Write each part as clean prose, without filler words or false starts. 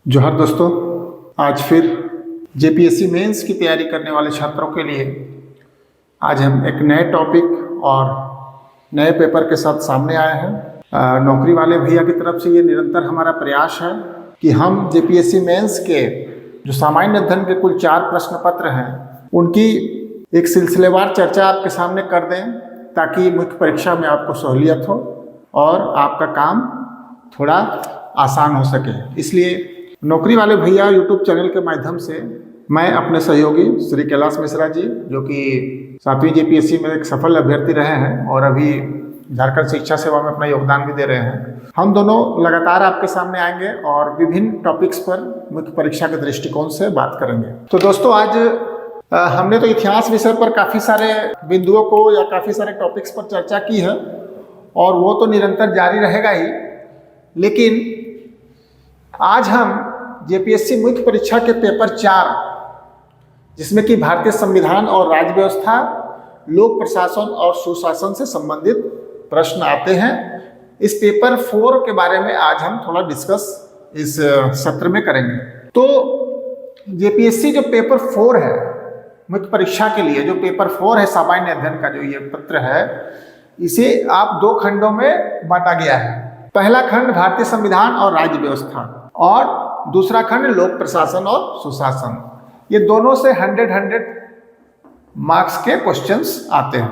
जोहार दोस्तों, आज फिर जेपीएससी मेंस की तैयारी करने वाले छात्रों के लिए आज हम एक नए टॉपिक और नए पेपर के साथ सामने आए हैं। नौकरी वाले भैया की तरफ से ये निरंतर हमारा प्रयास है कि हम जेपीएससी मेंस के जो सामान्य अध्ययन के कुल 4 प्रश्न पत्र हैं उनकी एक सिलसिलेवार चर्चा आपके सामने कर दें, ताकि मुख्य परीक्षा में आपको सहूलियत हो और आपका काम थोड़ा आसान हो सके। इसलिए नौकरी वाले भैया यूट्यूब चैनल के माध्यम से मैं अपने सहयोगी श्री कैलाश मिश्रा जी, जो कि 7वीं जेपीएससी में एक सफल अभ्यर्थी रहे हैं और अभी झारखंड शिक्षा सेवा में अपना योगदान भी दे रहे हैं, हम दोनों लगातार आपके सामने आएंगे और विभिन्न टॉपिक्स पर मुख्य परीक्षा के दृष्टिकोण से बात करेंगे। तो दोस्तों, आज हमने तो इतिहास विषय पर काफ़ी सारे बिंदुओं को या काफ़ी सारे टॉपिक्स पर चर्चा की है और वो तो निरंतर जारी रहेगा ही, लेकिन आज हम जेपीएससी मुख्य परीक्षा के पेपर 4, जिसमें कि भारतीय संविधान और राज्य व्यवस्था, लोक प्रशासन और सुशासन से संबंधित प्रश्न आते हैं, इस पेपर 4 के बारे में आज हम थोड़ा डिस्कस इस सत्र में करेंगे। तो जेपीएससी जो पेपर 4 है मुख्य परीक्षा के लिए, जो पेपर 4 है सामान्य अध्ययन का जो ये पत्र है, इसे आप 2 खंडों में बांटा गया है। पहला खंड भारतीय संविधान और राज्य व्यवस्था और दूसरा खंड लोक प्रशासन और सुशासन। ये दोनों से 100 मार्क्स के क्वेश्चंस आते हैं।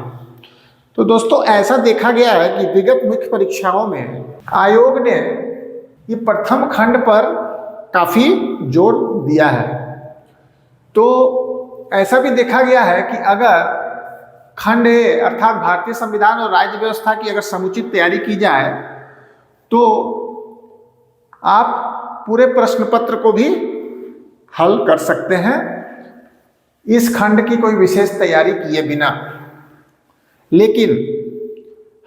तो दोस्तों, ऐसा देखा गया है कि विगत मुख्य परीक्षाओं में आयोग ने ये प्रथम खंड पर काफी जोर दिया है। तो ऐसा भी देखा गया है कि अगर खंड ए अर्थात भारतीय संविधान और राज्य व्यवस्था की अगर समुचित तैयारी की जाए तो आप पूरे प्रश्न पत्र को भी हल कर सकते हैं, इस खंड की कोई विशेष तैयारी किए बिना। लेकिन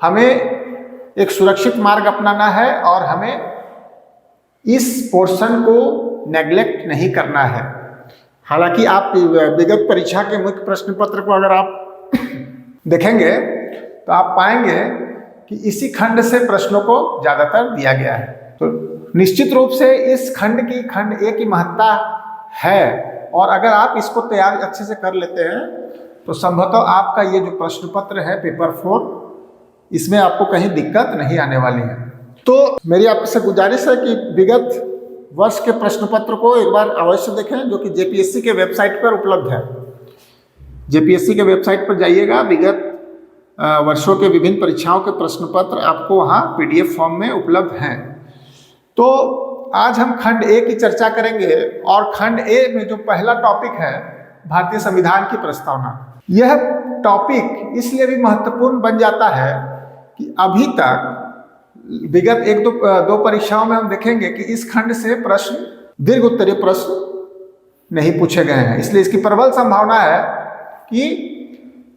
हमें एक सुरक्षित मार्ग अपनाना है और हमें इस पोर्शन को नेग्लेक्ट नहीं करना है। हालांकि आप विगत परीक्षा के मुख्य प्रश्न पत्र को अगर आप देखेंगे तो आप पाएंगे कि इसी खंड से प्रश्नों को ज़्यादातर दिया गया है। तो निश्चित रूप से इस खंड ए की महत्ता है और अगर आप इसको तैयार अच्छे से कर लेते हैं तो संभवतः आपका ये जो प्रश्न पत्र है पेपर 4, इसमें आपको कहीं दिक्कत नहीं आने वाली है। तो मेरी आपसे गुजारिश है कि विगत वर्ष के प्रश्न पत्र को एक बार अवश्य देखें, जो कि जेपीएससी के वेबसाइट पर उपलब्ध है। जेपीएससी के वेबसाइट पर जाइएगा, विगत वर्षों के विभिन्न परीक्षाओं के प्रश्न पत्र आपको वहाँ पीडीएफ फॉर्म में उपलब्ध हैं। तो आज हम खंड ए की चर्चा करेंगे और खंड ए में जो पहला टॉपिक है भारतीय संविधान की प्रस्तावना। यह टॉपिक इसलिए भी महत्वपूर्ण बन जाता है कि अभी तक विगत 1-2 परीक्षाओं में हम देखेंगे कि इस खंड से प्रश्न दीर्घ उत्तरीय प्रश्न नहीं पूछे गए हैं। इसलिए इसकी प्रबल संभावना है कि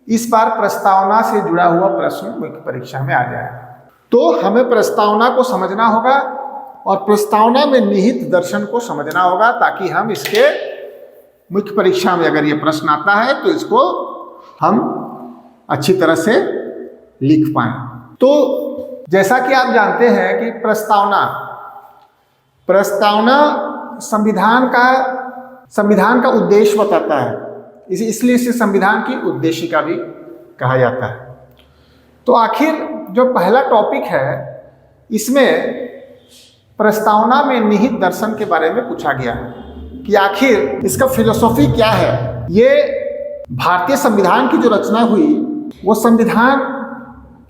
इस बार प्रस्तावना से जुड़ा हुआ प्रश्न मुख्य परीक्षा में आ जाए। तो हमें प्रस्तावना को समझना होगा और प्रस्तावना में निहित दर्शन को समझना होगा, ताकि हम इसके मुख्य परीक्षा में अगर ये प्रश्न आता है तो इसको हम अच्छी तरह से लिख पाएं। तो जैसा कि आप जानते हैं कि प्रस्तावना संविधान का उद्देश्य बताता है, इसलिए इसे संविधान की उद्देशिका भी कहा जाता है। तो आखिर जो पहला टॉपिक है, इसमें प्रस्तावना में निहित दर्शन के बारे में पूछा गया है कि आखिर इसका फिलोसॉफी क्या है। ये भारतीय संविधान की जो रचना हुई, वो संविधान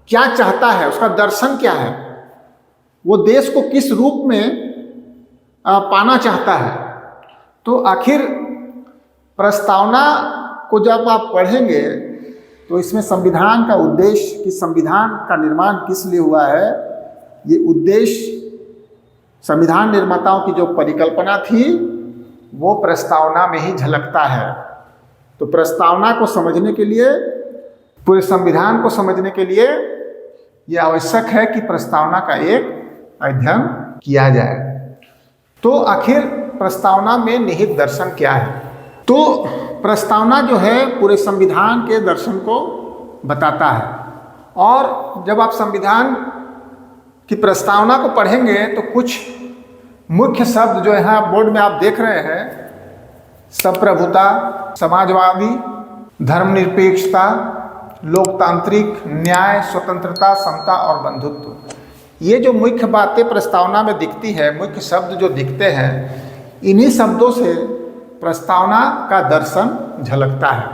क्या चाहता है, उसका दर्शन क्या है, वो देश को किस रूप में पाना चाहता है। तो आखिर प्रस्तावना को जब आप पढ़ेंगे तो इसमें संविधान का उद्देश्य, कि संविधान का निर्माण किस लिए हुआ है, ये उद्देश्य संविधान निर्माताओं की जो परिकल्पना थी वो प्रस्तावना में ही झलकता है। तो प्रस्तावना को समझने के लिए, पूरे संविधान को समझने के लिए ये आवश्यक है कि प्रस्तावना का एक अध्ययन किया जाए। तो आखिर प्रस्तावना में निहित दर्शन क्या है? तो प्रस्तावना जो है पूरे संविधान के दर्शन को बताता है। और जब आप संविधान की प्रस्तावना को पढ़ेंगे तो कुछ मुख्य शब्द जो यहाँ बोर्ड में आप देख रहे हैं, संप्रभुता, समाजवादी, धर्मनिरपेक्षता, लोकतांत्रिक, न्याय, स्वतंत्रता, समता और बंधुत्व, ये जो मुख्य बातें प्रस्तावना में दिखती है, मुख्य शब्द जो दिखते हैं, इन्हीं शब्दों से प्रस्तावना का दर्शन झलकता है।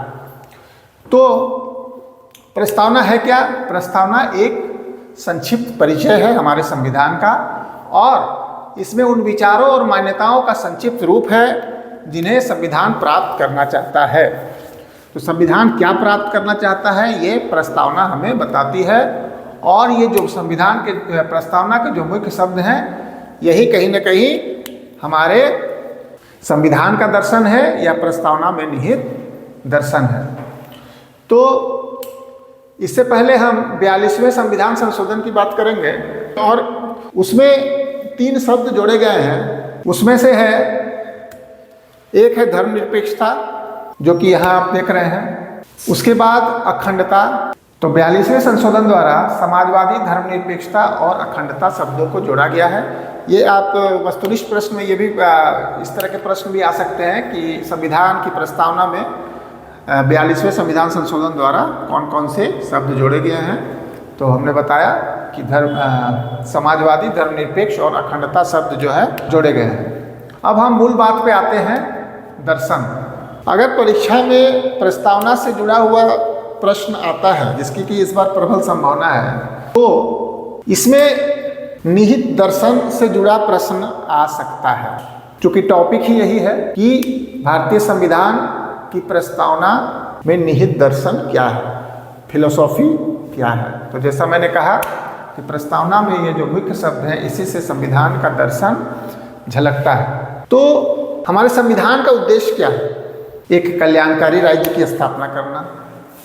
तो प्रस्तावना है क्या? प्रस्तावना एक संक्षिप्त परिचय है हमारे संविधान का, और इसमें उन विचारों और मान्यताओं का संक्षिप्त रूप है जिन्हें संविधान प्राप्त करना चाहता है। तो संविधान क्या प्राप्त करना चाहता है, ये प्रस्तावना हमें बताती है। और ये जो संविधान के प्रस्तावना के जो मुख्य शब्द हैं, यही कहीं न कहीं हमारे संविधान का दर्शन है या प्रस्तावना में निहित दर्शन है। तो इससे पहले हम 42वें संविधान संशोधन की बात करेंगे, और उसमें 3 शब्द जोड़े गए हैं। उसमें से है, एक है धर्मनिरपेक्षता, जो कि यहाँ आप देख रहे हैं। उसके बाद अखंडता। तो 42वें संशोधन द्वारा समाजवादी, धर्मनिरपेक्षता और अखंडता शब्दों को जोड़ा गया है। ये आप वस्तुनिष्ठ प्रश्न में ये भी इस तरह के प्रश्न भी आ सकते हैं कि संविधान की प्रस्तावना में 42वें संविधान संशोधन द्वारा कौन कौन से शब्द जोड़े गए हैं। तो हमने बताया कि समाजवादी, धर्मनिरपेक्ष और अखंडता शब्द जो है जोड़े गए हैं। अब हम मूल बात पे आते हैं, दर्शन। अगर परीक्षा में प्रस्तावना से जुड़ा हुआ प्रश्न आता है, जिसकी कि इस बार प्रबल संभावना है, तो इसमें निहित दर्शन से जुड़ा प्रश्न आ सकता है, क्योंकि टॉपिक ही यही है कि भारतीय संविधान की प्रस्तावना में निहित दर्शन क्या है, फिलोसॉफी क्या है। तो जैसा मैंने कहा कि प्रस्तावना में ये जो मुख्य शब्द हैं, इसी से संविधान का दर्शन झलकता है। तो हमारे संविधान का उद्देश्य क्या है? एक कल्याणकारी राज्य की स्थापना करना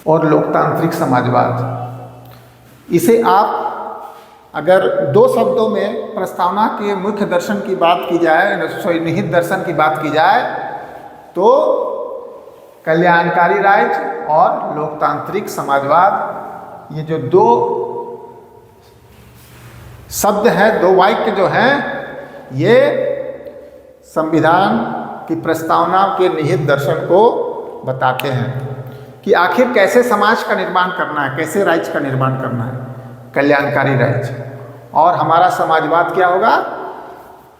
और लोकतांत्रिक समाजवाद। इसे आप अगर 2 शब्दों में प्रस्तावना के मुख्य दर्शन की बात की जाए, निहित दर्शन की बात की जाए, तो कल्याणकारी राज्य और लोकतांत्रिक समाजवाद, ये जो 2 शब्द हैं, 2 वाक्य जो हैं, ये संविधान की प्रस्तावना के निहित दर्शन को बताते हैं कि आखिर कैसे समाज का निर्माण करना है, कैसे राज्य का निर्माण करना है, कल्याणकारी राज्य। और हमारा समाजवाद क्या होगा?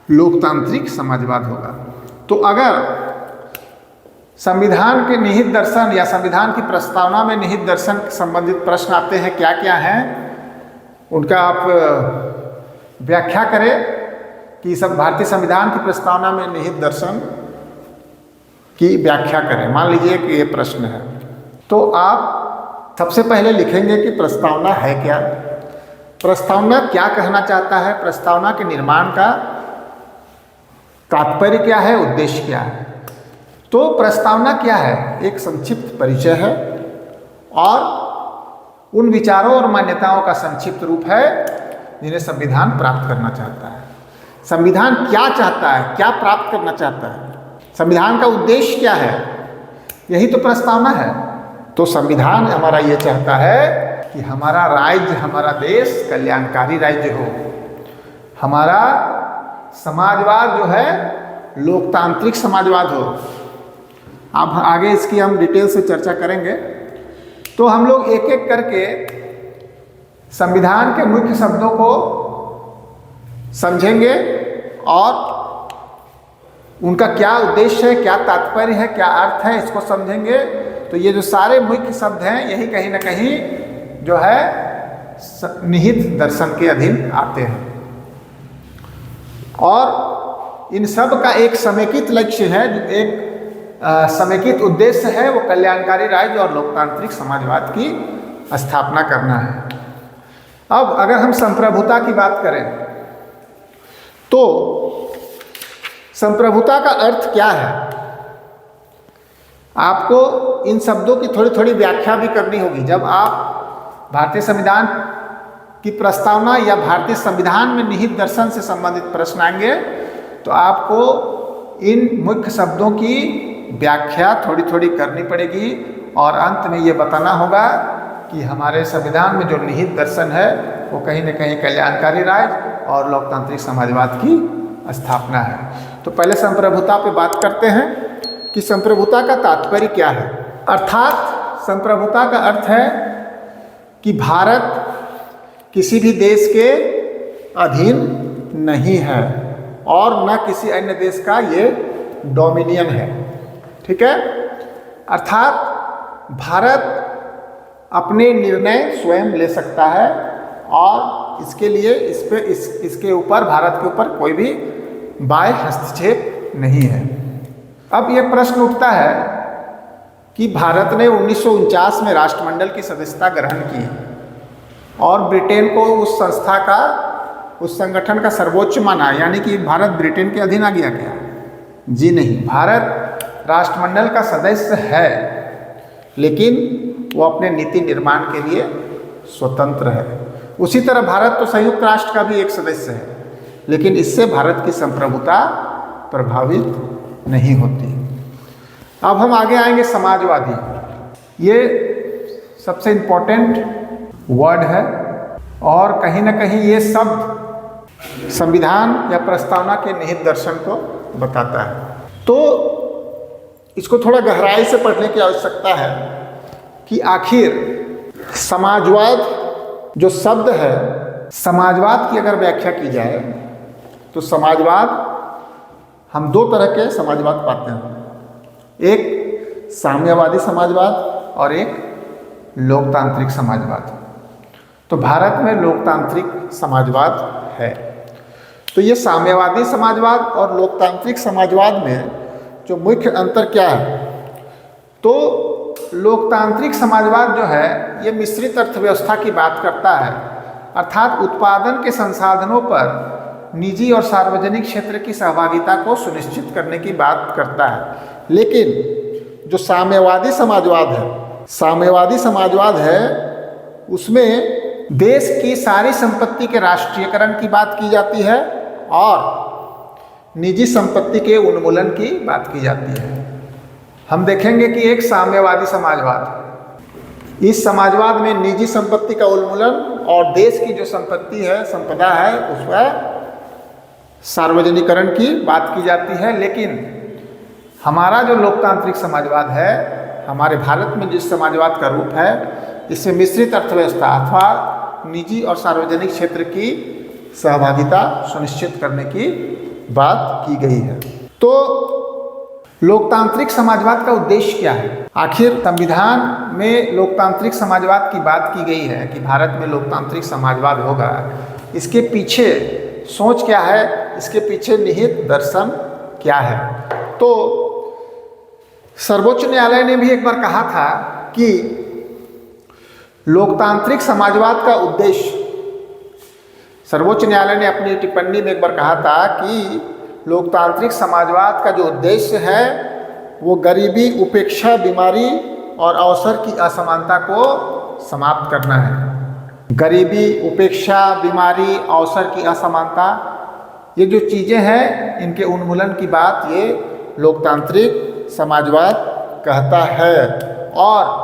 लोकतांत्रिक समाजवाद होगा। तो अगर संविधान के निहित दर्शन या संविधान की प्रस्तावना में निहित दर्शन संबंधित प्रश्न आते हैं, क्या क्या हैं, उनका आप व्याख्या करें कि सब भारतीय संविधान की प्रस्तावना में निहित दर्शन की व्याख्या करें। मान लीजिए कि ये प्रश्न है, तो आप सबसे पहले लिखेंगे कि प्रस्तावना है क्या, प्रस्तावना क्या कहना चाहता है, प्रस्तावना के निर्माण का तात्पर्य क्या है, उद्देश्य क्या है। तो प्रस्तावना क्या है? एक संक्षिप्त परिचय है और उन विचारों और मान्यताओं का संक्षिप्त रूप है जिन्हें संविधान प्राप्त करना चाहता है। संविधान क्या चाहता है, क्या प्राप्त करना चाहता है, संविधान का उद्देश्य क्या है, यही तो प्रस्तावना है। तो संविधान हमारा ये चाहता है कि हमारा राज्य, हमारा देश कल्याणकारी राज्य हो, हमारा समाजवाद जो है लोकतांत्रिक समाजवाद हो। अब आगे इसकी हम डिटेल से चर्चा करेंगे। तो हम लोग एक एक करके संविधान के मुख्य शब्दों को समझेंगे और उनका क्या उद्देश्य है, क्या तात्पर्य है, क्या अर्थ है, इसको समझेंगे। तो ये जो सारे मुख्य शब्द हैं, यही कहीं ना कहीं जो है निहित दर्शन के अधीन आते हैं। और इन सब का एक समेकित लक्ष्य है, एक समेकित उद्देश्य है, वो कल्याणकारी राज्य और लोकतांत्रिक समाजवाद की स्थापना करना है। अब अगर हम संप्रभुता की बात करें, तो संप्रभुता का अर्थ क्या है? आपको इन शब्दों की थोड़ी थोड़ी व्याख्या भी करनी होगी। जब आप भारतीय संविधान की प्रस्तावना या भारतीय संविधान में निहित दर्शन से संबंधित प्रश्न आएंगे, तो आपको इन मुख्य शब्दों की व्याख्या थोड़ी थोड़ी करनी पड़ेगी और अंत में ये बताना होगा कि हमारे संविधान में जो निहित दर्शन है वो कहीं न कहीं कल्याणकारी राज्य और लोकतांत्रिक समाजवाद की स्थापना है। तो पहले संप्रभुता पे बात करते हैं कि संप्रभुता का तात्पर्य क्या है। अर्थात संप्रभुता का अर्थ है कि भारत किसी भी देश के अधीन नहीं है और न किसी अन्य देश का ये डोमिनियन है। ठीक है, अर्थात भारत अपने निर्णय स्वयं ले सकता है और इसके लिए इसके ऊपर भारत के ऊपर कोई भी बाह्य हस्तक्षेप नहीं है। अब ये प्रश्न उठता है कि भारत ने 1949 में राष्ट्रमंडल की सदस्यता ग्रहण की और ब्रिटेन को उस संगठन का सर्वोच्च माना, यानी कि भारत ब्रिटेन के अधीन आ गया क्या? जी नहीं, भारत राष्ट्रमंडल का सदस्य है लेकिन वो अपने नीति निर्माण के लिए स्वतंत्र है। उसी तरह भारत तो संयुक्त राष्ट्र का भी एक सदस्य है लेकिन इससे भारत की संप्रभुता प्रभावित नहीं होती। अब हम आगे आएंगे समाजवादी। ये सबसे इम्पोर्टेंट वर्ड है और कहीं ना कहीं ये शब्द संविधान या प्रस्तावना के निहित दर्शन को बताता है। तो इसको थोड़ा गहराई से पढ़ने की आवश्यकता है कि आखिर समाजवाद जो शब्द है, समाजवाद की अगर व्याख्या की जाए तो समाजवाद, हम दो तरह के समाजवाद पाते हैं, एक साम्यवादी समाजवाद और एक लोकतांत्रिक समाजवाद। तो भारत में लोकतांत्रिक समाजवाद है। तो ये साम्यवादी समाजवाद और लोकतांत्रिक समाजवाद में जो मुख्य अंतर क्या है? तो लोकतांत्रिक समाजवाद जो है ये मिश्रित अर्थव्यवस्था की बात करता है, अर्थात उत्पादन के संसाधनों पर निजी और सार्वजनिक क्षेत्र की सहभागिता को सुनिश्चित करने की बात करता है। लेकिन जो साम्यवादी समाजवाद है उसमें देश की सारी संपत्ति के राष्ट्रीयकरण की बात की जाती है और निजी संपत्ति के उन्मूलन की बात की जाती है। हम देखेंगे कि एक साम्यवादी समाजवाद, इस समाजवाद में निजी संपत्ति का उन्मूलन और देश की जो संपदा है उसका सार्वजनिकरण की बात की जाती है। लेकिन हमारा जो लोकतांत्रिक समाजवाद है, हमारे भारत में जिस समाजवाद का रूप है, इसमें मिश्रित अर्थव्यवस्था अथवा निजी और सार्वजनिक क्षेत्र की सहभागिता सुनिश्चित करने की बात की गई है। तो लोकतांत्रिक समाजवाद का उद्देश्य क्या है? आखिर संविधान में लोकतांत्रिक समाजवाद की बात की गई है कि भारत में लोकतांत्रिक समाजवाद होगा। इसके पीछे सोच क्या है, इसके पीछे निहित दर्शन क्या है? तो सर्वोच्च न्यायालय ने भी एक बार कहा था कि लोकतांत्रिक समाजवाद का उद्देश्य, सर्वोच्च न्यायालय ने अपनी टिप्पणी में एक बार कहा था कि लोकतांत्रिक समाजवाद का जो उद्देश्य है वो गरीबी, उपेक्षा, बीमारी और अवसर की असमानता को समाप्त करना है। गरीबी, उपेक्षा, बीमारी, अवसर की असमानता, ये जो चीज़ें हैं इनके उन्मूलन की बात ये लोकतांत्रिक समाजवाद कहता है और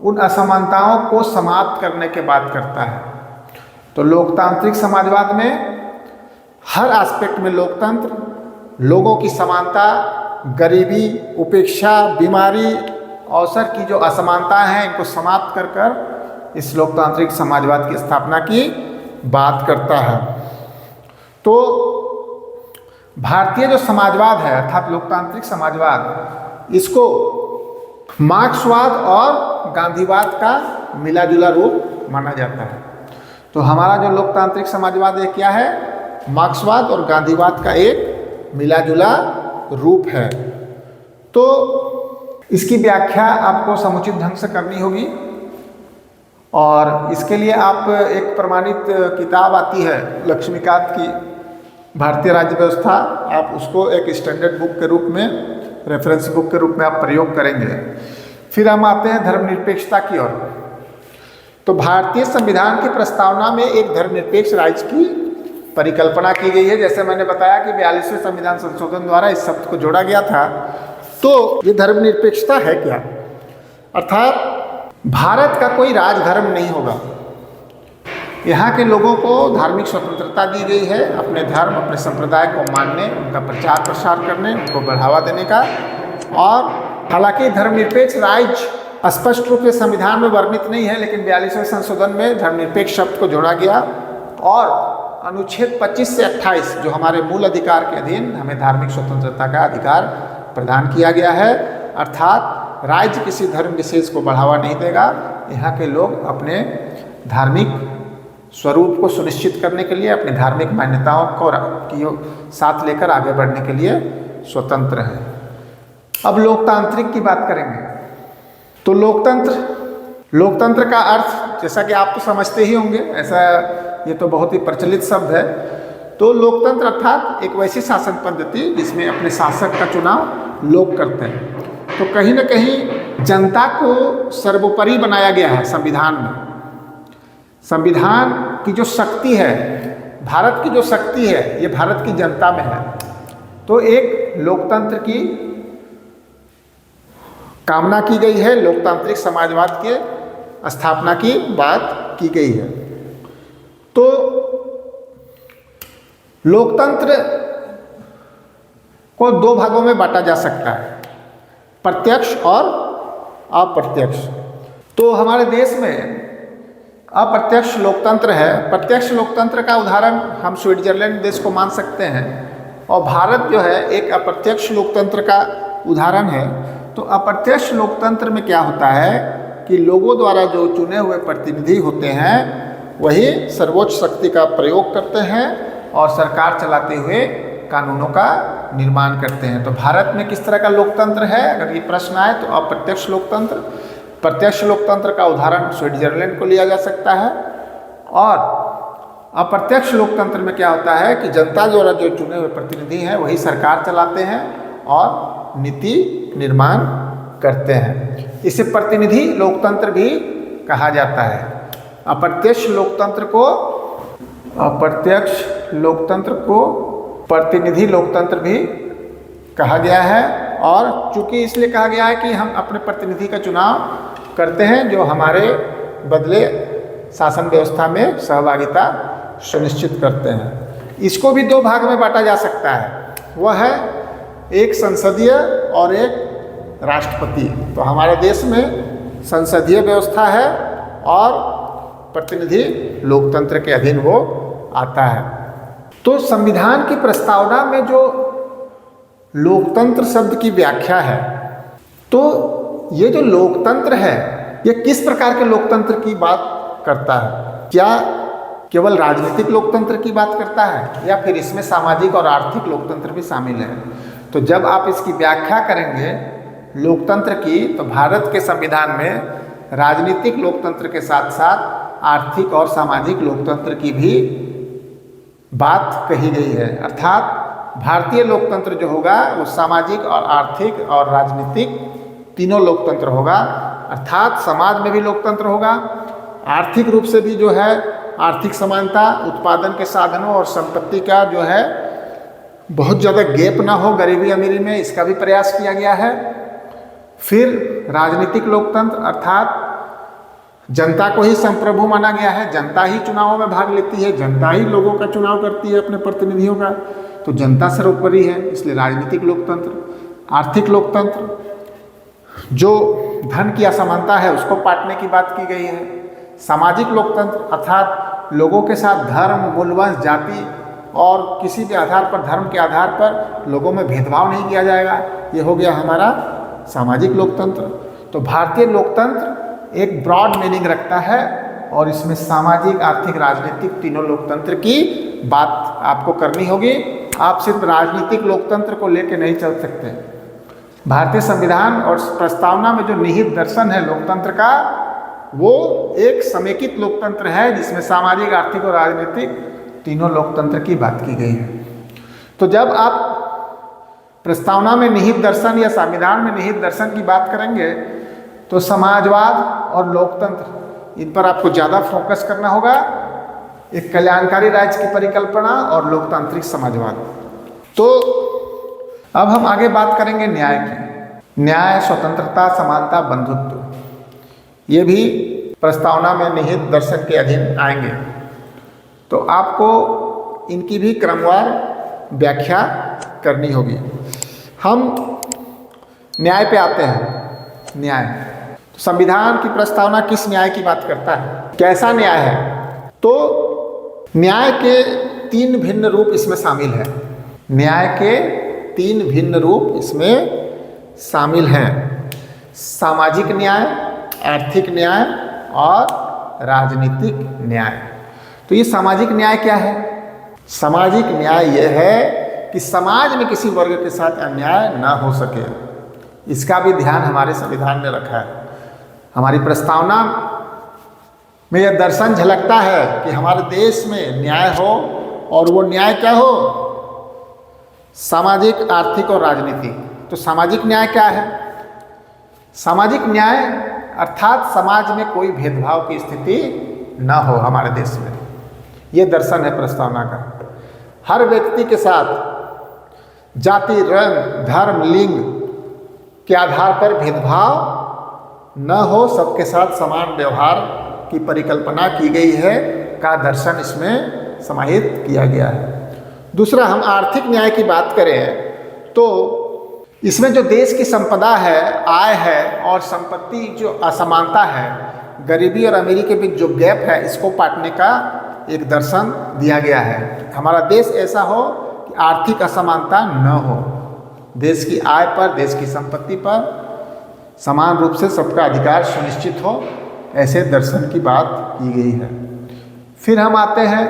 उन असमानताओं को समाप्त करने की बात करता है। तो लोकतांत्रिक समाजवाद में हर एस्पेक्ट में लोकतंत्र, लोगों की समानता, गरीबी, उपेक्षा, बीमारी, अवसर की जो असमानता है इनको समाप्त कर इस लोकतांत्रिक समाजवाद की स्थापना की बात करता है। तो भारतीय जो समाजवाद है अर्थात लोकतांत्रिक समाजवाद, इसको मार्क्सवाद और गांधीवाद का मिला जुला रूप माना जाता है। तो हमारा जो लोकतांत्रिक समाजवाद है क्या है? मार्क्सवाद और गांधीवाद का एक मिला जुला रूप है। तो इसकी व्याख्या आपको समुचित ढंग से करनी होगी और इसके लिए आप एक प्रमाणित किताब आती है लक्ष्मीकांत की भारतीय राज्य व्यवस्था, आप उसको एक स्टैंडर्ड बुक के रूप में, रेफरेंस बुक के रूप में आप प्रयोग करेंगे। फिर हम आते हैं धर्मनिरपेक्षता की ओर। तो भारतीय संविधान की प्रस्तावना में एक धर्मनिरपेक्ष राज्य की परिकल्पना की गई है। जैसे मैंने बताया कि 42वें संविधान संशोधन द्वारा इस शब्द को जोड़ा गया था। तो ये धर्मनिरपेक्षता है क्या? अर्थात भारत का कोई राजधर्म नहीं होगा। यहाँ के लोगों को धार्मिक स्वतंत्रता दी गई है अपने धर्म, अपने संप्रदाय को मानने, उनका प्रचार प्रसार करने, उनको बढ़ावा देने का। और हालांकि धर्मनिरपेक्ष राज्य स्पष्ट रूप से संविधान में वर्णित नहीं है, लेकिन 42वें संशोधन में धर्मनिरपेक्ष शब्द को जोड़ा गया और अनुच्छेद 25 से 28 जो हमारे मूल अधिकार के अधीन हमें धार्मिक स्वतंत्रता का अधिकार प्रदान किया गया है। अर्थात राज्य किसी धर्म विशेष को बढ़ावा नहीं देगा। यहाँ के लोग अपने धार्मिक स्वरूप को सुनिश्चित करने के लिए, अपनी धार्मिक मान्यताओं को साथ लेकर आगे बढ़ने के लिए स्वतंत्र है। अब लोकतांत्रिक की बात करेंगे तो लोकतंत्र का अर्थ जैसा कि आप तो समझते ही होंगे, ऐसा ये तो बहुत ही प्रचलित शब्द है। तो लोकतंत्र अर्थात एक वैसी शासन पद्धति जिसमें अपने शासक का चुनाव लोग करते हैं। तो कहीं ना कहीं जनता को सर्वोपरि बनाया गया है संविधान में। संविधान की जो शक्ति है, भारत की जो शक्ति है, ये भारत की जनता में है। तो एक लोकतंत्र की कामना की गई है, लोकतांत्रिक समाजवाद के स्थापना की बात की गई है। तो लोकतंत्र को दो भागों में बांटा जा सकता है, प्रत्यक्ष और अप्रत्यक्ष। तो हमारे देश में अप्रत्यक्ष लोकतंत्र है। प्रत्यक्ष लोकतंत्र का उदाहरण हम स्विट्जरलैंड देश को मान सकते हैं और भारत जो है एक अप्रत्यक्ष लोकतंत्र का उदाहरण है। तो अप्रत्यक्ष लोकतंत्र में क्या होता है कि लोगों द्वारा जो चुने हुए प्रतिनिधि होते हैं वही सर्वोच्च शक्ति का प्रयोग करते हैं और सरकार चलाते हुए कानूनों का निर्माण करते हैं। तो भारत में किस तरह का लोकतंत्र है, अगर ये प्रश्न आए तो अप्रत्यक्ष लोकतंत्र। प्रत्यक्ष लोकतंत्र का उदाहरण स्विट्जरलैंड को लिया जा सकता है। और अप्रत्यक्ष लोकतंत्र में क्या होता है कि जनता द्वारा जो चुने हुए प्रतिनिधि हैं वही सरकार चलाते हैं और नीति निर्माण करते हैं। इसे प्रतिनिधि लोकतंत्र भी कहा जाता है। अप्रत्यक्ष लोकतंत्र को प्रतिनिधि लोकतंत्र भी कहा गया है। और चूंकि इसलिए कहा गया है कि हम अपने प्रतिनिधि का चुनाव करते हैं जो हमारे बदले शासन व्यवस्था में सहभागिता सुनिश्चित करते हैं। इसको भी दो भाग में बांटा जा सकता है, वह है एक संसदीय और एक राष्ट्रपति। तो हमारे देश में संसदीय व्यवस्था है और प्रतिनिधि लोकतंत्र के अधीन वो आता है। तो संविधान की प्रस्तावना में जो लोकतंत्र शब्द की व्याख्या है, तो ये जो लोकतंत्र है ये किस प्रकार के लोकतंत्र की बात करता है? क्या केवल राजनीतिक लोकतंत्र की बात करता है या फिर इसमें सामाजिक और आर्थिक लोकतंत्र भी शामिल है? तो जब आप इसकी व्याख्या करेंगे लोकतंत्र की, तो भारत के संविधान में राजनीतिक लोकतंत्र के साथ साथ आर्थिक और सामाजिक लोकतंत्र की भी बात कही गई है। अर्थात भारतीय लोकतंत्र जो होगा वो सामाजिक और आर्थिक और राजनीतिक तीनों लोकतंत्र होगा। अर्थात समाज में भी लोकतंत्र होगा, आर्थिक रूप से भी जो है आर्थिक समानता, उत्पादन के साधनों और संपत्ति का जो है बहुत ज़्यादा गैप ना हो गरीबी अमीरी में, इसका भी प्रयास किया गया है। फिर राजनीतिक लोकतंत्र अर्थात जनता को ही संप्रभु माना गया है, जनता ही चुनावों में भाग लेती है, जनता ही लोगों का चुनाव करती है अपने प्रतिनिधियों का, तो जनता सर्वोपरि है, इसलिए राजनीतिक लोकतंत्र। आर्थिक लोकतंत्र जो धन की असमानता है उसको पाटने की बात की गई है। सामाजिक लोकतंत्र अर्थात लोगों के साथ धर्म, मूलवंश, जाति और किसी भी आधार पर, धर्म के आधार पर लोगों में भेदभाव नहीं किया जाएगा, ये हो गया हमारा सामाजिक लोकतंत्र। तो भारतीय लोकतंत्र एक ब्रॉड मीनिंग रखता है और इसमें सामाजिक, आर्थिक, राजनीतिक तीनों लोकतंत्र की बात आपको करनी होगी। आप सिर्फ राजनीतिक लोकतंत्र को लेकर नहीं चल सकते। भारतीय संविधान और प्रस्तावना में जो निहित दर्शन है लोकतंत्र का, वो एक समेकित लोकतंत्र है जिसमें सामाजिक, आर्थिक और राजनीतिक तीनों लोकतंत्र की बात की गई है। तो जब आप प्रस्तावना में निहित दर्शन या संविधान में निहित दर्शन की बात करेंगे तो समाजवाद और लोकतंत्र, इन पर आपको ज़्यादा फोकस करना होगा। एक कल्याणकारी राज्य की परिकल्पना और लोकतांत्रिक समाजवाद। तो अब हम आगे बात करेंगे न्याय की। न्याय, स्वतंत्रता, समानता, बंधुत्व, ये भी प्रस्तावना में निहित दर्शन के अधीन आएंगे। तो आपको इनकी भी क्रमवार व्याख्या करनी होगी। हम न्याय पे आते हैं। न्याय, तो संविधान की प्रस्तावना किस न्याय की बात करता है, कैसा न्याय है? तो न्याय के 3 भिन्न रूप इसमें शामिल है। न्याय के 3 भिन्न रूप इसमें शामिल हैं। सामाजिक न्याय, आर्थिक न्याय और राजनीतिक न्याय। तो ये सामाजिक न्याय क्या है? सामाजिक न्याय यह है कि समाज में किसी वर्ग के साथ अन्याय न हो सके, इसका भी ध्यान हमारे संविधान ने रखा है। हमारी प्रस्तावना में यह दर्शन झलकता है कि हमारे देश में न्याय हो, और वो न्याय क्या हो? सामाजिक, आर्थिक और राजनीतिक। तो सामाजिक न्याय क्या है? सामाजिक न्याय अर्थात समाज में कोई भेदभाव की स्थिति न हो हमारे देश में, ये दर्शन है प्रस्तावना का। हर व्यक्ति के साथ जाति, रंग, धर्म, लिंग के आधार पर भेदभाव न हो, सबके साथ समान व्यवहार की परिकल्पना की गई है का दर्शन इसमें समाहित किया गया है। दूसरा, हम आर्थिक न्याय की बात करें तो इसमें जो देश की संपदा है, आय है और संपत्ति जो असमानता है, गरीबी और अमीरी के बीच जो गैप है, इसको पाटने का एक दर्शन दिया गया है। हमारा देश ऐसा हो कि आर्थिक असमानता न हो, देश की आय पर, देश की संपत्ति पर समान रूप से सबका अधिकार सुनिश्चित हो, ऐसे दर्शन की बात की गई है। फिर हम आते हैं,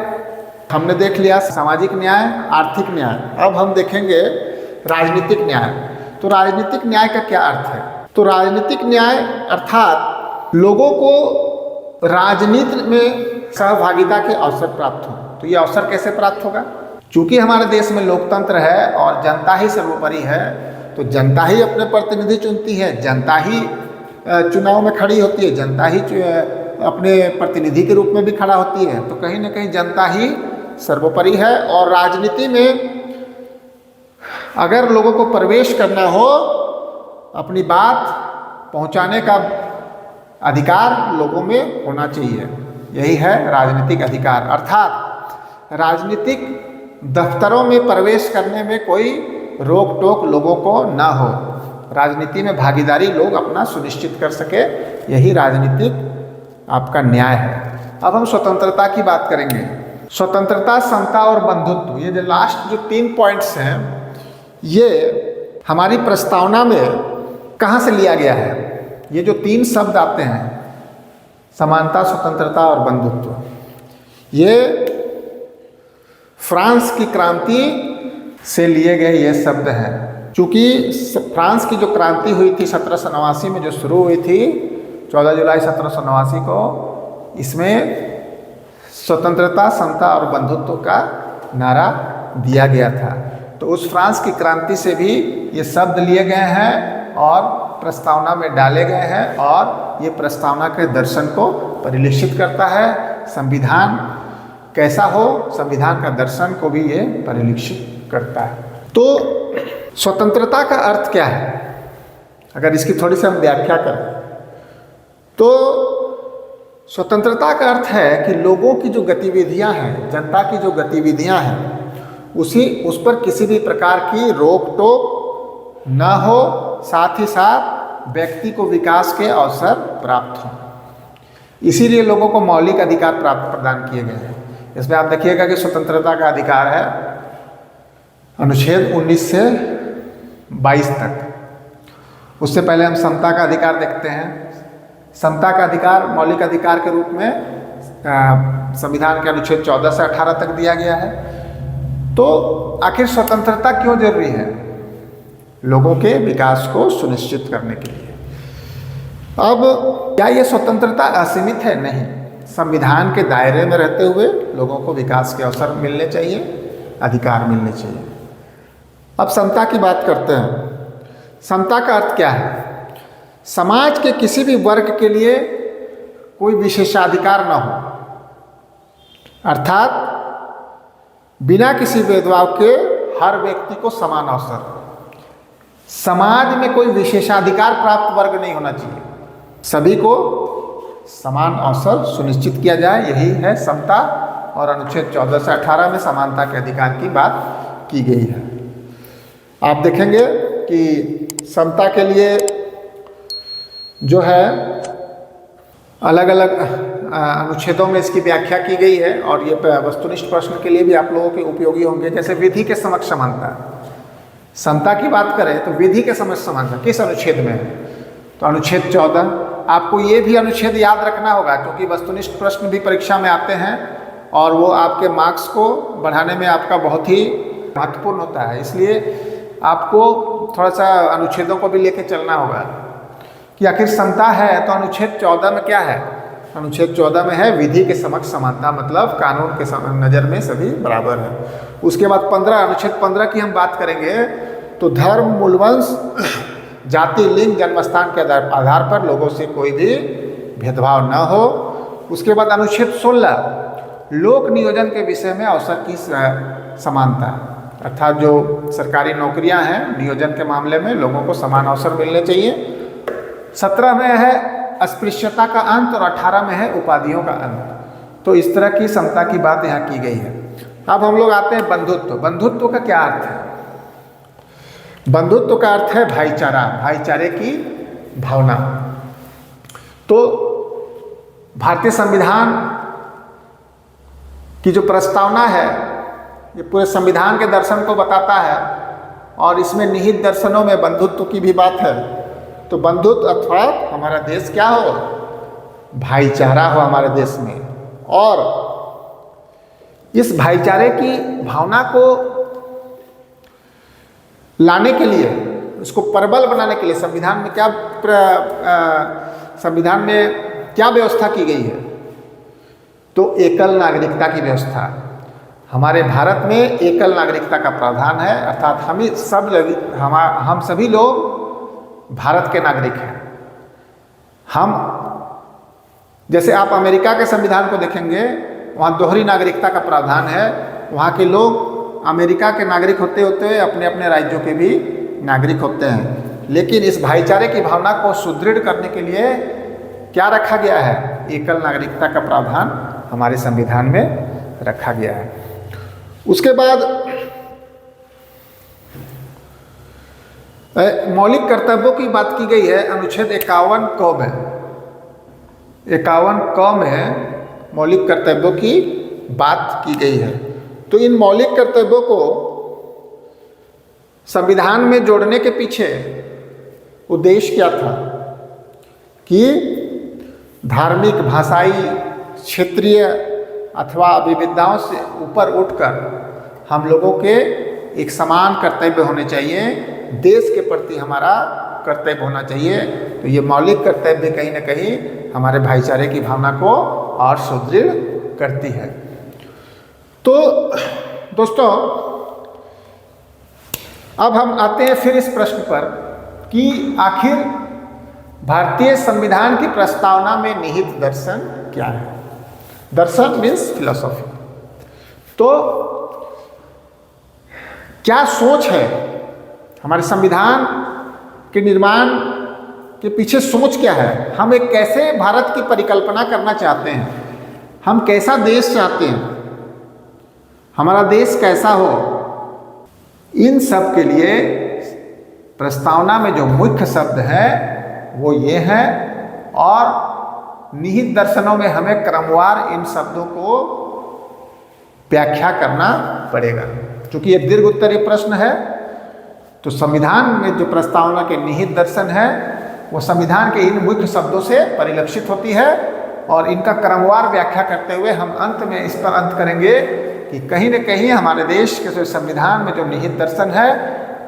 हमने देख लिया सामाजिक न्याय, आर्थिक न्याय। अब हम देखेंगे राजनीतिक न्याय। तो राजनीतिक न्याय का क्या अर्थ है? तो राजनीतिक न्याय अर्थात लोगों को राजनीति में सहभागिता के अवसर प्राप्त हो। तो ये अवसर कैसे प्राप्त होगा? चूंकि हमारे देश में लोकतंत्र है और जनता ही सर्वोपरि है, तो जनता ही अपने प्रतिनिधि चुनती है, जनता ही चुनाव में खड़ी होती है, जनता ही अपने प्रतिनिधि के रूप में भी खड़ा होती है। तो कहीं ना कहीं जनता ही सर्वोपरि है। और राजनीति में अगर लोगों को प्रवेश करना हो, अपनी बात पहुंचाने का अधिकार लोगों में होना चाहिए, यही है राजनीतिक अधिकार। अर्थात राजनीतिक दफ्तरों में प्रवेश करने में कोई रोक टोक लोगों को ना हो, राजनीति में भागीदारी लोग अपना सुनिश्चित कर सके, यही राजनीतिक आपका न्याय है। अब हम स्वतंत्रता की बात करेंगे। स्वतंत्रता, समता और बंधुत्व, ये जो लास्ट जो 3 पॉइंट्स हैं, ये हमारी प्रस्तावना में कहाँ से लिया गया है? ये जो 3 शब्द आते हैं, समानता, स्वतंत्रता और बंधुत्व, ये फ्रांस की क्रांति से लिए गए ये शब्द हैं। चूँकि फ्रांस की जो क्रांति हुई थी 1789 में, जो शुरू हुई थी 14 जुलाई 1789 को, इसमें स्वतंत्रता, समता और बंधुत्व का नारा दिया गया था। तो उस फ्रांस की क्रांति से भी ये शब्द लिए गए हैं और प्रस्तावना में डाले गए हैं, और ये प्रस्तावना के दर्शन को परिलक्षित करता है। संविधान कैसा हो, संविधान का दर्शन को भी ये परिलक्षित करता है। तो स्वतंत्रता का अर्थ क्या है? अगर इसकी थोड़ी सी हम व्याख्या करें तो स्वतंत्रता का अर्थ है कि लोगों की जो गतिविधियां हैं, जनता की जो गतिविधियां हैं, उस पर किसी भी प्रकार की रोक टोक न हो, साथ ही साथ व्यक्ति को विकास के अवसर प्राप्त हो। इसीलिए लोगों को मौलिक अधिकार प्रदान किए गए हैं। इसमें आप देखिएगा कि स्वतंत्रता का अधिकार है अनुच्छेद 19 से 22 तक। उससे पहले हम समता का अधिकार देखते हैं। समता का अधिकार मौलिक अधिकार के रूप में संविधान के अनुच्छेद 14 से 18 तक दिया गया है। तो आखिर स्वतंत्रता क्यों जरूरी है? लोगों के विकास को सुनिश्चित करने के लिए। अब क्या ये स्वतंत्रता असीमित है? नहीं, संविधान के दायरे में रहते हुए लोगों को विकास के अवसर मिलने चाहिए, अधिकार मिलने चाहिए। अब समता की बात करते हैं। समता का अर्थ क्या है? समाज के किसी भी वर्ग के लिए कोई विशेषाधिकार न हो, अर्थात बिना किसी भेदभाव के हर व्यक्ति को समान अवसर। समाज में कोई विशेषाधिकार प्राप्त वर्ग नहीं होना चाहिए, सभी को समान अवसर सुनिश्चित किया जाए, यही है समता और अनुच्छेद 14 से 18 में समानता के अधिकार की बात की गई है। आप देखेंगे कि समता के लिए जो है अलग अलग अनुच्छेदों में इसकी व्याख्या की गई है और ये वस्तुनिष्ठ प्रश्न के लिए भी आप लोगों के उपयोगी होंगे। जैसे विधि के समक्ष समानता, समता की बात करें तो विधि के समक्ष समानता किस अनुच्छेद में है? तो अनुच्छेद 14। आपको ये भी अनुच्छेद याद रखना होगा क्योंकि वस्तुनिष्ठ प्रश्न भी परीक्षा में आते हैं और वो आपके मार्क्स को बढ़ाने में आपका बहुत ही महत्वपूर्ण होता है। इसलिए आपको थोड़ा सा अनुच्छेदों को भी लेके चलना होगा कि आखिर समता है तो अनुच्छेद 14 में क्या है? अनुच्छेद 14 में है विधि के समक्ष समानता, मतलब कानून के नज़र में सभी बराबर है। उसके बाद 15 अनुच्छेद 15 की हम बात करेंगे तो धर्म, मूलवंश, जाति, लिंग, जन्मस्थान के आधार पर लोगों से कोई भी भेदभाव न हो। उसके बाद अनुच्छेद 16 लोक नियोजन के विषय में अवसर की समानता, अर्थात जो सरकारी नौकरियां हैं नियोजन के मामले में लोगों को समान अवसर मिलने चाहिए। 17 में है अस्पृश्यता का अंत और 18 में है उपाधियों का अंत। तो इस तरह की समता की बात यहाँ की गई है। अब हम लोग आते हैं बंधुत्व। बंधुत्व का क्या अर्थ है? बंधुत्व का अर्थ है भाईचारा, भाईचारे की भावना। तो भारतीय संविधान की जो प्रस्तावना है ये पूरे संविधान के दर्शन को बताता है और इसमें निहित दर्शनों में बंधुत्व की भी बात है। तो बंधुत्व अर्थात हमारा देश क्या हो, भाईचारा हो हमारे देश में, और इस भाईचारे की भावना को लाने के लिए, उसको प्रबल बनाने के लिए संविधान में क्या व्यवस्था की गई है? तो एकल नागरिकता की व्यवस्था। हमारे भारत में एकल नागरिकता का प्रावधान है, अर्थात हम सभी लोग भारत के नागरिक हैं। हम जैसे आप अमेरिका के संविधान को देखेंगे वहाँ दोहरी नागरिकता का प्रावधान है। वहाँ के लोग अमेरिका के नागरिक होते हुए अपने अपने राज्यों के भी नागरिक होते हैं। लेकिन इस भाईचारे की भावना को सुदृढ़ करने के लिए क्या रखा गया है? एकल नागरिकता का प्रावधान हमारे संविधान में रखा गया है। उसके बाद मौलिक कर्तव्यों की बात की गई है। अनुच्छेद 51 क में 51 क में मौलिक कर्तव्यों की बात की गई है। तो इन मौलिक कर्तव्यों को संविधान में जोड़ने के पीछे उद्देश्य क्या था कि धार्मिक, भाषाई, क्षेत्रीय अथवा विविधताओं से ऊपर उठकर हम लोगों के एक समान कर्तव्य होने चाहिए, देश के प्रति हमारा कर्तव्य होना चाहिए। तो ये मौलिक कर्तव्य कहीं ना कहीं हमारे भाईचारे की भावना को और सुदृढ़ करती है। तो दोस्तों अब हम आते हैं फिर इस प्रश्न पर कि आखिर भारतीय संविधान की प्रस्तावना में निहित दर्शन क्या है? दर्शन मीन्स फिलॉसफी। तो क्या सोच है हमारे संविधान के निर्माण के पीछे? सोच क्या है? हम एक कैसे भारत की परिकल्पना करना चाहते हैं? हम कैसा देश चाहते हैं? हमारा देश कैसा हो? इन सब के लिए प्रस्तावना में जो मुख्य शब्द है वो ये है, और निहित दर्शनों में हमें क्रमवार इन शब्दों को व्याख्या करना पड़ेगा। क्योंकि ये दीर्घ उत्तरीय प्रश्न है तो संविधान में जो प्रस्तावना के निहित दर्शन है वो संविधान के इन मुख्य शब्दों से परिलक्षित होती है, और इनका क्रमवार व्याख्या करते हुए हम अंत में इस पर अंत करेंगे कि कहीं न कहीं हमारे देश के जो संविधान में जो निहित दर्शन है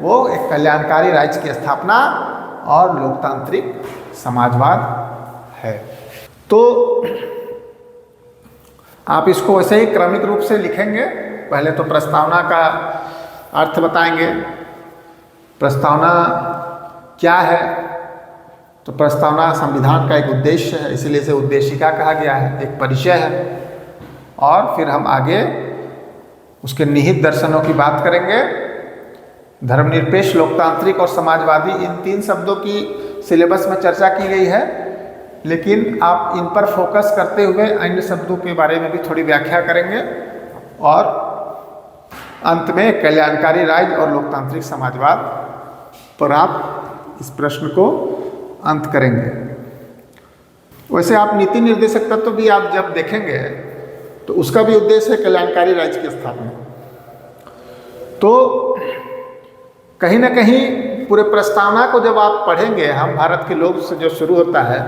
वो एक कल्याणकारी राज्य की स्थापना और लोकतांत्रिक समाजवाद है। तो आप इसको वैसे ही क्रमिक रूप से लिखेंगे। पहले तो प्रस्तावना का अर्थ बताएंगे, प्रस्तावना क्या है। तो प्रस्तावना संविधान का एक उद्देश्य है, इसीलिए इसे उद्देशिका कहा गया है, एक परिचय है। और फिर हम आगे उसके निहित दर्शनों की बात करेंगे। धर्मनिरपेक्ष, लोकतांत्रिक और समाजवादी, इन तीन शब्दों की सिलेबस में चर्चा की गई है। लेकिन आप इन पर फोकस करते हुए अन्य शब्दों के बारे में भी थोड़ी व्याख्या करेंगे और अंत में कल्याणकारी राज्य और लोकतांत्रिक समाजवाद पर आप इस प्रश्न को अंत करेंगे। वैसे आप नीति निर्देशक तत्व भी आप जब देखेंगे तो उसका भी उद्देश्य है कल्याणकारी राज्य की स्थापना। तो कहीं ना कहीं पूरे प्रस्तावना को जब आप पढ़ेंगे, हम भारत के लोग से जो शुरू होता है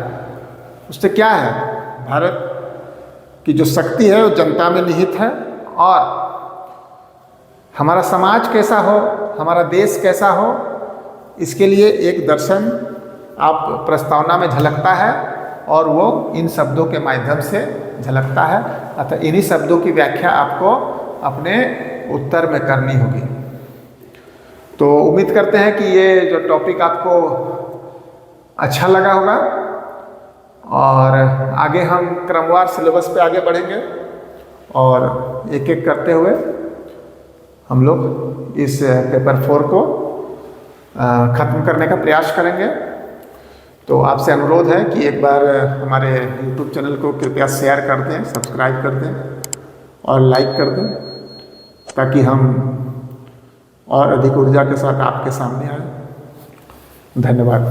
उससे क्या है, भारत की जो शक्ति है वो जनता में निहित है और हमारा समाज कैसा हो, हमारा देश कैसा हो, इसके लिए एक दर्शन आप प्रस्तावना में झलकता है और वो इन शब्दों के माध्यम से झलकता है। अतः इन्हीं शब्दों की व्याख्या आपको अपने उत्तर में करनी होगी। तो उम्मीद करते हैं कि ये जो टॉपिक आपको अच्छा लगा होगा और आगे हम क्रमवार सिलेबस पे आगे बढ़ेंगे और एक एक करते हुए हम लोग इस पेपर 4 को ख़त्म करने का प्रयास करेंगे। तो आपसे अनुरोध है कि एक बार हमारे YouTube चैनल को कृपया शेयर कर दें, सब्सक्राइब कर दें और लाइक कर दें, ताकि हम और अधिक ऊर्जा के साथ आपके सामने आए। धन्यवाद।